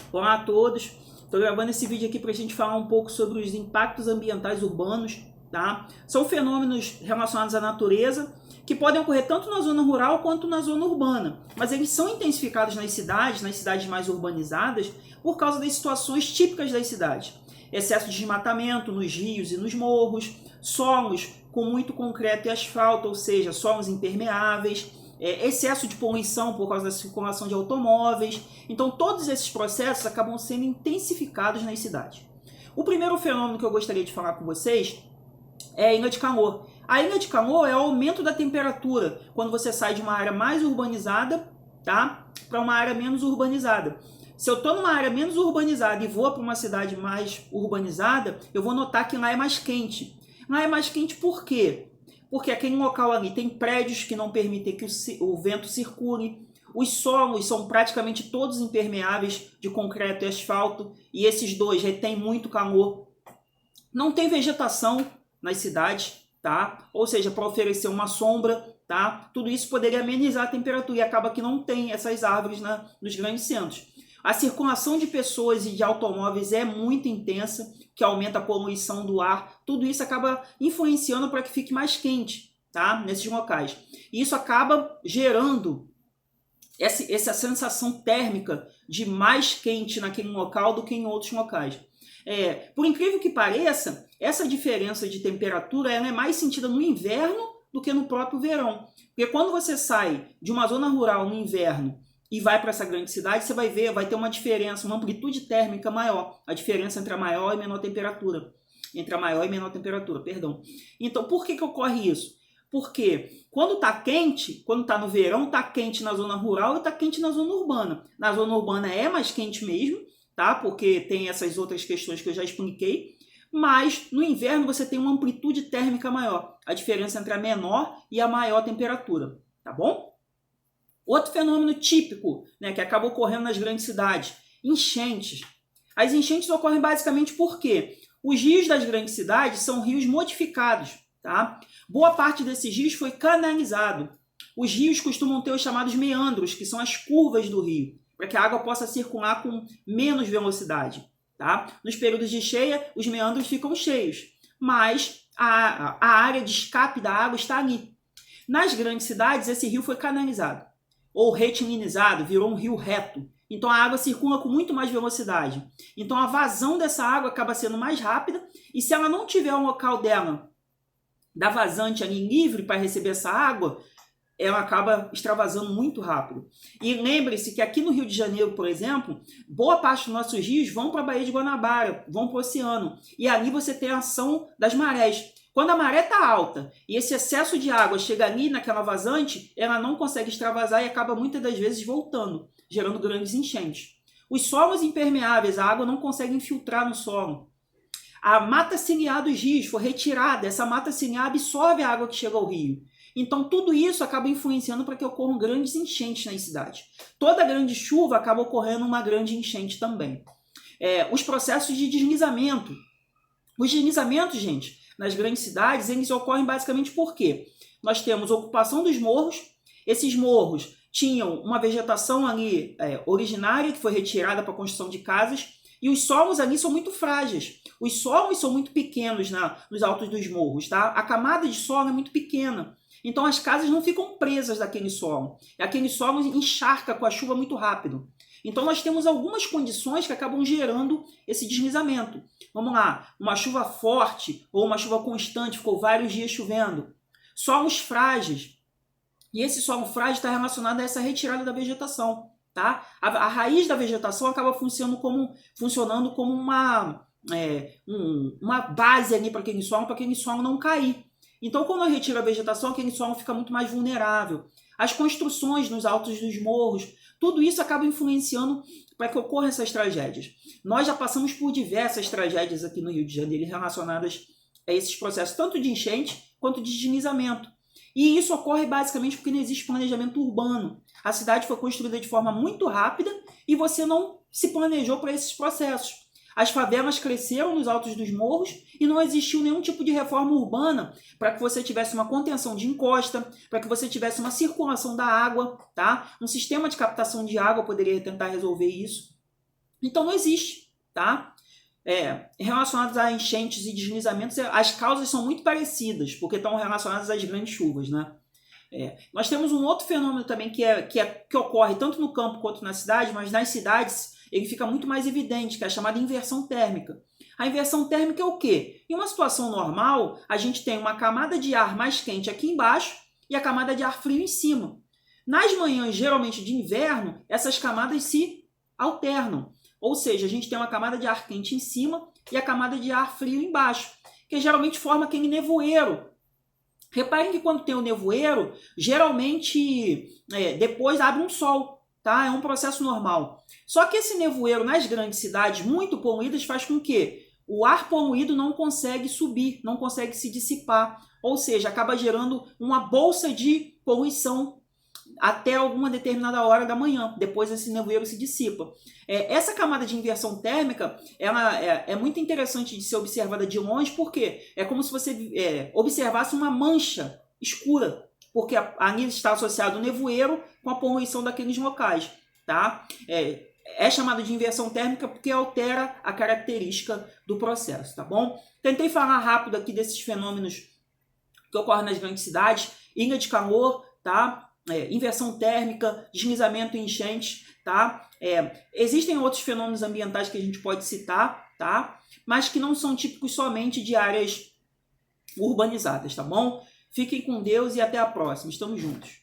Olá a todos, estou gravando esse vídeo aqui para a gente falar um pouco sobre os impactos ambientais urbanos, tá? São fenômenos relacionados à natureza que podem ocorrer tanto na zona rural quanto na zona urbana, mas eles são intensificados nas cidades mais urbanizadas, por causa das situações típicas das cidades. Excesso de desmatamento nos rios e nos morros, solos com muito concreto e asfalto, ou seja, solos impermeáveis, excesso de poluição por causa da circulação de automóveis. Então todos esses processos acabam sendo intensificados nas cidades. O primeiro fenômeno que eu gostaria de falar com vocês é a ilha de calor. A ilha de calor é o aumento da temperatura quando você sai de uma área mais urbanizada, tá, para uma área menos urbanizada. Se eu estou numa área menos urbanizada e vou para uma cidade mais urbanizada, eu vou notar que lá é mais quente. Lá é mais quente por quê? Porque aquele local ali tem prédios que não permitem que o vento circule, os solos são praticamente todos impermeáveis de concreto e asfalto, e esses dois retêm muito calor. Não tem vegetação nas cidades, tá? Ou seja, para oferecer uma sombra, tá? Tudo isso poderia amenizar a temperatura e acaba que não tem essas árvores nos grandes centros. A circulação de pessoas e de automóveis é muito intensa, que aumenta a poluição do ar. Tudo isso acaba influenciando para que fique mais quente, tá? Nesses locais. E isso acaba gerando essa sensação térmica de mais quente naquele local do que em outros locais. Por incrível que pareça, essa diferença de temperatura ela é mais sentida no inverno do que no próprio verão. Porque quando você sai de uma zona rural no inverno e vai para essa grande cidade, você vai ver, vai ter uma diferença, uma amplitude térmica maior. A diferença entre a maior e menor temperatura. Então, por que ocorre isso? Porque quando está quente, quando está no verão, está quente na zona rural e está quente na zona urbana. Na zona urbana é mais quente mesmo, tá? Porque tem essas outras questões que eu já expliquei. Mas no inverno você tem uma amplitude térmica maior. A diferença entre a menor e a maior temperatura, tá bom? Outro fenômeno típico, né, que acaba ocorrendo nas grandes cidades, enchentes. As enchentes ocorrem basicamente porque os rios das grandes cidades são rios modificados, tá? Boa parte desses rios foi canalizado. Os rios costumam ter os chamados meandros, que são as curvas do rio, para que a água possa circular com menos velocidade, tá? Nos períodos de cheia, os meandros ficam cheios, mas a área de escape da água está ali. Nas grandes cidades, esse rio foi canalizado ou retilinizado, virou um rio reto. Então a água circula com muito mais velocidade. Então a vazão dessa água acaba sendo mais rápida e se ela não tiver um local dela, da vazante ali livre para receber essa água, ela acaba extravasando muito rápido. E lembre-se que aqui no Rio de Janeiro, por exemplo, boa parte dos nossos rios vão para a Baía de Guanabara, vão para o oceano. E ali você tem a ação das marés. Quando a maré está alta e esse excesso de água chega ali naquela vazante, ela não consegue extravasar e acaba muitas das vezes voltando, gerando grandes enchentes. Os solos impermeáveis, a água não consegue infiltrar no solo. A mata ciliar dos rios foi retirada, essa mata ciliar absorve a água que chega ao rio. Então tudo isso acaba influenciando para que ocorram grandes enchentes nas cidades. Toda grande chuva acaba ocorrendo uma grande enchente também. Os processos de deslizamento. Os deslizamentos, gente, nas grandes cidades, eles ocorrem basicamente porque nós temos ocupação dos morros. Esses morros tinham uma vegetação ali originária que foi retirada para a construção de casas e os solos ali são muito frágeis. Os solos são muito pequenos nos altos dos morros, tá? A camada de solo é muito pequena. Então as casas não ficam presas daquele solo. Aquele solo encharca com a chuva muito rápido. Então nós temos algumas condições que acabam gerando esse deslizamento. Vamos lá, uma chuva forte ou uma chuva constante, ficou vários dias chovendo. Solos frágeis. E esse solo frágil está relacionado a essa retirada da vegetação. Tá? A raiz da vegetação acaba funcionando como uma base ali para aquele solo não cair. Então, quando eu retiro a vegetação, aquele solo fica muito mais vulnerável. As construções nos altos dos morros, tudo isso acaba influenciando para que ocorram essas tragédias. Nós já passamos por diversas tragédias aqui no Rio de Janeiro relacionadas a esses processos, tanto de enchente quanto de deslizamento. E isso ocorre basicamente porque não existe planejamento urbano. A cidade foi construída de forma muito rápida e você não se planejou para esses processos. As favelas cresceram nos altos dos morros e não existiu nenhum tipo de reforma urbana para que você tivesse uma contenção de encosta, para que você tivesse uma circulação da água, tá? Um sistema de captação de água poderia tentar resolver isso. Então não existe, tá? Relacionados a enchentes e deslizamentos, as causas são muito parecidas, porque estão relacionadas às grandes chuvas, né? Nós temos um outro fenômeno também que ocorre tanto no campo quanto na cidade, mas nas cidades ele fica muito mais evidente, que é a chamada inversão térmica. A inversão térmica é o quê? Em uma situação normal, a gente tem uma camada de ar mais quente aqui embaixo e a camada de ar frio em cima. Nas manhãs, geralmente de inverno, essas camadas se alternam. Ou seja, a gente tem uma camada de ar quente em cima e a camada de ar frio embaixo, que geralmente forma aquele nevoeiro. Reparem que quando tem o nevoeiro, geralmente depois abre um sol, tá? É um processo normal. Só que esse nevoeiro nas grandes cidades muito poluídas faz com que o ar poluído não consegue subir, não consegue se dissipar. Ou seja, acaba gerando uma bolsa de poluição até alguma determinada hora da manhã. Depois esse nevoeiro se dissipa. Essa camada de inversão térmica ela é muito interessante de ser observada de longe, porque é como se você observasse uma mancha escura, porque ali está associado o nevoeiro com a poluição daqueles locais. Tá? É chamada de inversão térmica porque altera a característica do processo. Tá bom? Tentei falar rápido aqui desses fenômenos que ocorrem nas grandes cidades, ilha de calor, tá? Inversão térmica, deslizamento e enchentes, tá? Existem outros fenômenos ambientais que a gente pode citar, tá? Mas que não são típicos somente de áreas urbanizadas, tá bom? Fiquem com Deus e até a próxima. Estamos juntos.